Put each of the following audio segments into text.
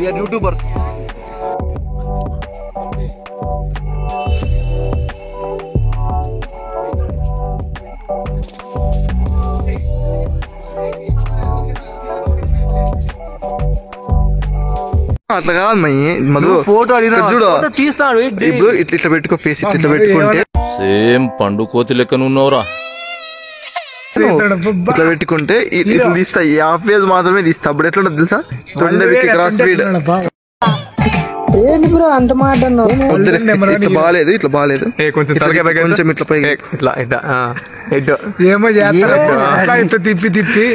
We are YouTubers. అట్లా కాదు Madhu, photo చూడు తీస్తాడు. ఇప్పుడు ఇట్లా పెట్టుకో, ఫేస్ ఇట్లా పెట్టుకుంటే సేమ్ పండు కోతి లెక్కన ఉన్నావురా. ఇట్లా పెట్టుకుంటే ఇట్లా తీస్తా, ఈ హాఫ్ ఫేజ్ మాత్రమే తీస్తా. అప్పుడు ఎట్లా ఉంటుంది తెలుసా, తొండవికి క్రాస్ ఫీడ్. ఏంటి బ్రో అంత మాట ఇట్లా బాగాలేదు, ఇట్లా బాగాలేదు, కొంచెం కొంచెం ఇట్లా పైకి ఏమో చేస్తా. తిప్పి తిప్పి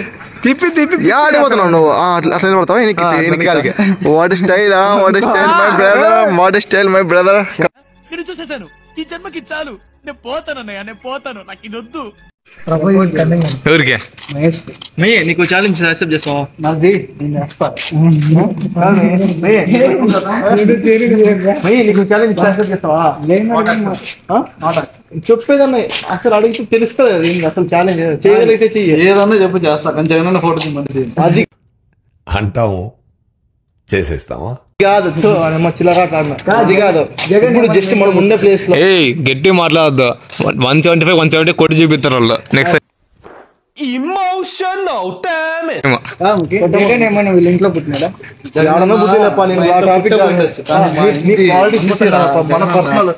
తిప్పి తిప్పి ఆడిపోతున్నావు నువ్వు. అట్లా పడతావా? What style, what style my brother, what style my brother. నేను చూసేసాను, ఈ జన్మకి చాలు, నేను పోతాను అన్నయ్య, నేను పోతాను, నాకు ఇది వద్దు. ఎవరికే నీకు ఛాలెంజ్ యాక్సెప్ట్ చేస్తావా? నీకు ఛాలెంజ్ యాక్సెప్ట్ చేస్తావా? చెప్పేదన్నా అసలు అడిగితే తెలుస్తుంది కదా అసలు ఛాలెంజ్ చేయగలిగితే చెయ్యి. ఏదన్నా చెప్పు చేస్తా, కానీ జగన్ ఫోటో అది అంటాము చేసేస్తామా కాదు. చిల్లరాట అది కాదు. ఇప్పుడు జస్ట్ మనం ఉండే ప్లేస్ లో గట్టి మాట్లాడద్దు. 175 170 కొట్టి చూపిస్తారు వాళ్ళు. నెక్స్ట్ ఏమైనా వీళ్ళ ఇంట్లో పుట్టినాడా? బుద్ధి చెప్పాలి. మన పర్సనల్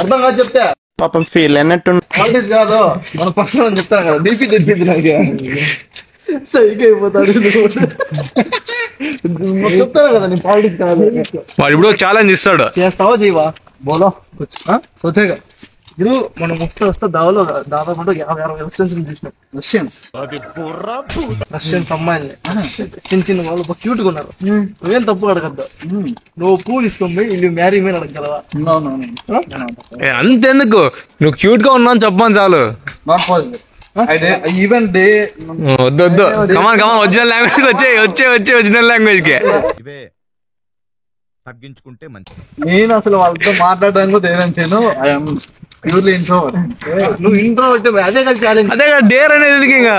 అర్థం కాదు చెప్తే పాపం ఫీల్ అన్నట్టు పాలిటిక్స్ కాదు, మన పర్సనల్ అని చెప్తాను కదా. బీపీ తెప్పింది నాకు, సైకి అయిపోతాడు. చెప్తాను కదా నేను పాలిటిక్స్ కాదు. వాడు ఇప్పుడు ఛాలెంజ్ ఇస్తాడు, చేస్తావా చేయవా? బోలో సోచేగా. ఇది మనం వస్తే దాదాపు 50-60 రష్యన్స్ అమ్మాయిల్ని, చిన్న చిన్న వాళ్ళు క్యూట్ గా ఉన్నారు. నువ్వేం తప్పు అడగద్దు. నువ్వు పువ్వు తీసుకొని ఇల్లు మ్యారీ మీద అడగలవా? అంతెందుకు, నువ్వు క్యూట్ గా ఉన్నావు చెప్పమని చాలు. ఈవెన్ డే వద్దు వద్దు, కమాన్ కమాన్, ఒరిజినల్ లాంగ్వేజ్ వచ్చే ఒరిజినల్ లాంగ్వేజ్ కి తగ్గించుకుంటే మంచిది. నేను అసలు వాళ్ళతో మాట్లాడడానికి కూడా ధైర్యం చేయను. I'm purely introvert. నువ్వు ఇంట్రోవర్ట్, అదే కదా ఛాలెంజ్. అదే కదా డేర్ అనేది. ఇంకా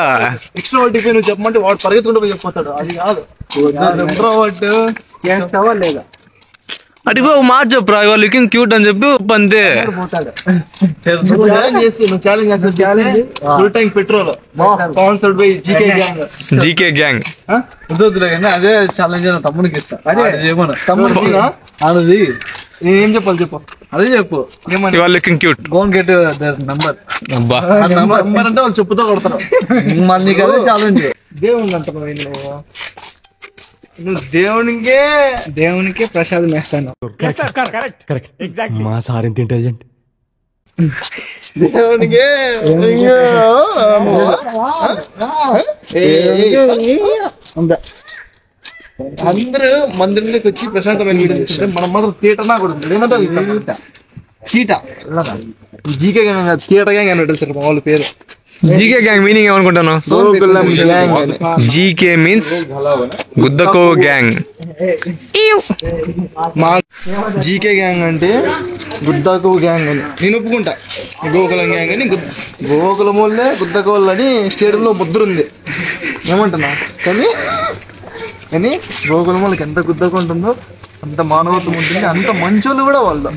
ఎక్స్ట్రోవర్ట్ నువ్వు చెప్పమంటే వాడు పరిగెత్తుకుంటూ పోయి చెప్పిపోతాడు. అది కాదు. ఇంట్రోవర్ట్ చేస్తావా లేదా? అటు ఒక మాట చెప్పురా, ఇవాళ లుకింగ్ క్యూట్ అని చెప్పి అంతే. Full tank petrol sponsored by GK gang. అదే ఛాలెంజ్ తమ్ముడికి ఇస్తా. తమ్ముడికి అది ఏం చెప్పాలి చెప్పు, అదే చెప్పు. ఇవాళ looking cute, gonna get number. Number అంటే వాళ్ళు చెప్పుతో కొడతారు. మళ్ళీ నీకు అదే ఛాలెంజ్. దేవుణ్ణి అంటున్నావు నువ్వు, దేవునికే ప్రసాదం వేస్తాను. మా సార్ ఎంత ఇంటెలిజెంట్. దేవునికే అందరూ మందిరంలోకి వచ్చి ప్రశాంతమైన వీడియో తీసుకుంటే మనం మాత్రం థియేటర్ నా కూడా ఉంది. ఏంటంటే అది చీట జీకే గ్యాంగ్, థియేటర్ గ్యాంగ్ అని పెట్టారు మా వాళ్ళ పేరు. జీకే గ్యాంగ్ మీనింగ్ ఏమనుకుంటాను? జీకే మీన్స్ గుద్దకో గ్యాంగ్. మా జీకే గ్యాంగ్ అంటే గుద్దకో గ్యాంగ్ అని నేను ఒప్పుకుంటా. గోకులం గ్యాంగ్ అని గోకులం వాళ్ళే గుద్దకోళ్ళు అని స్టేడియంలో ముద్ర ఉంది. ఏమంటున్నా కానీ గోకులం వాళ్ళకి ఎంత గుద్దకు ఉంటుందో అంత మానవత్వం ఉంటుంది. అంత మంచోళ్ళు కూడా వాళ్ళు.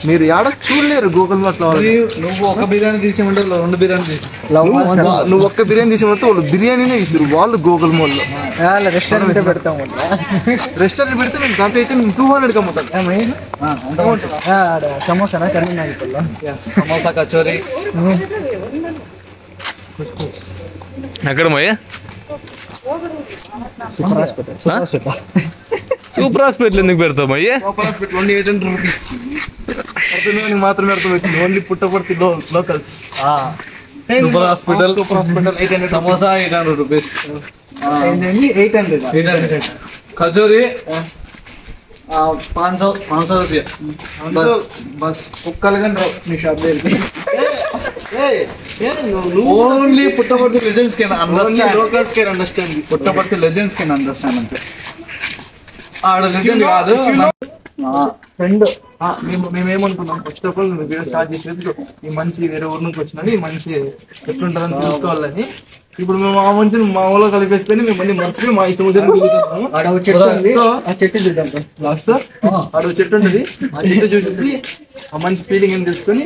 మీరు ఏడ చూడలేరు గోకులం అట్లా. నువ్వు ఒక బిర్యానీ తీసేమంటే 2 బిర్యానీ తీసేస్తావు. నువ్వు ఒక్క బిర్యానీ తీసేమంటే వాళ్ళు బిర్యానీనే ఇస్తారు. వాళ్ళు గోకులం వాళ్ళు రెస్టారెంట్ పెడతాం. రెస్టారెంట్ పెడితే మేము కాపీ అయితే మేము 200 అమ్ముతాం. సమోసానా సమోసా కచోరీ ఎక్కడ పోయి సూపర్ హాస్పిటల్ ఎందుకు పెడతాం? అయ్యే సూపర్ హాస్పిటల్ ఓన్లీ 800 రూపీస్ మాత్రమే అర్థం వచ్చింది. Only Puttaparthi locals. Super hospital samosa 800 rupees. 800 kachori 500 రూపాయ. బస్ ఒక్కలుగా మీ షాప్ దగ్గరికి. Only Puttaparthi legends can understand, locals can understand. Puttaparthi legends can understand అంతే. ఆడ లెజెండ్ కాదు ఫ్రెండ్. మేమేమనుకున్నాం, first of all video start చేసేది ఈ మనిషి వేరే ఊరు నుంచి వచ్చినది, ఈ మనిషి ఎట్లుంటారని తెలుసుకోవాలని ఇప్పుడు మేము ఆ మనిషిని మా ఊళ్ళో కలిపేసుకొని మేము మళ్ళీ మర్చిపోయి మా ఇష్టం వచ్చి తిరుగుతున్నాము. ఆడ ఒక చెట్టు ఉంది. సో ఆ చెట్టు చూద్దాం bro. లాస్ట్ సార్ ఆడ ఒక చెట్టు ఉంటుంది. ఆ చెట్టు చూసేసి ఆ మంచి ఫీలింగ్ అని తెలుసుకొని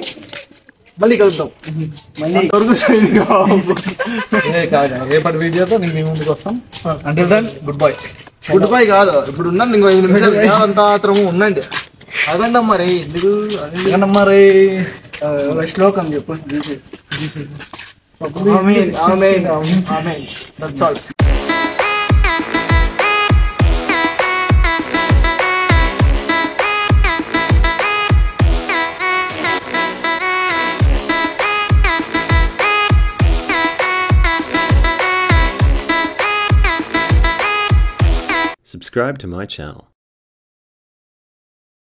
మళ్ళీ కలుద్దాం. మళ్ళీ వరకు రేపటి వీడియోతో నేను మీ ముందుకు వస్తాం. అంటే దాన్ గుడ్ బై కాదు. ఇప్పుడు ఉన్నాను ఇంకో 5 నిమిషాలు అంత ఆత్రము ఉండండి. అదండి మరి ఎందుకు మరి ఒక శ్లోకం చెప్పు. Amen amen amen. That's all. Subscribe to my channel.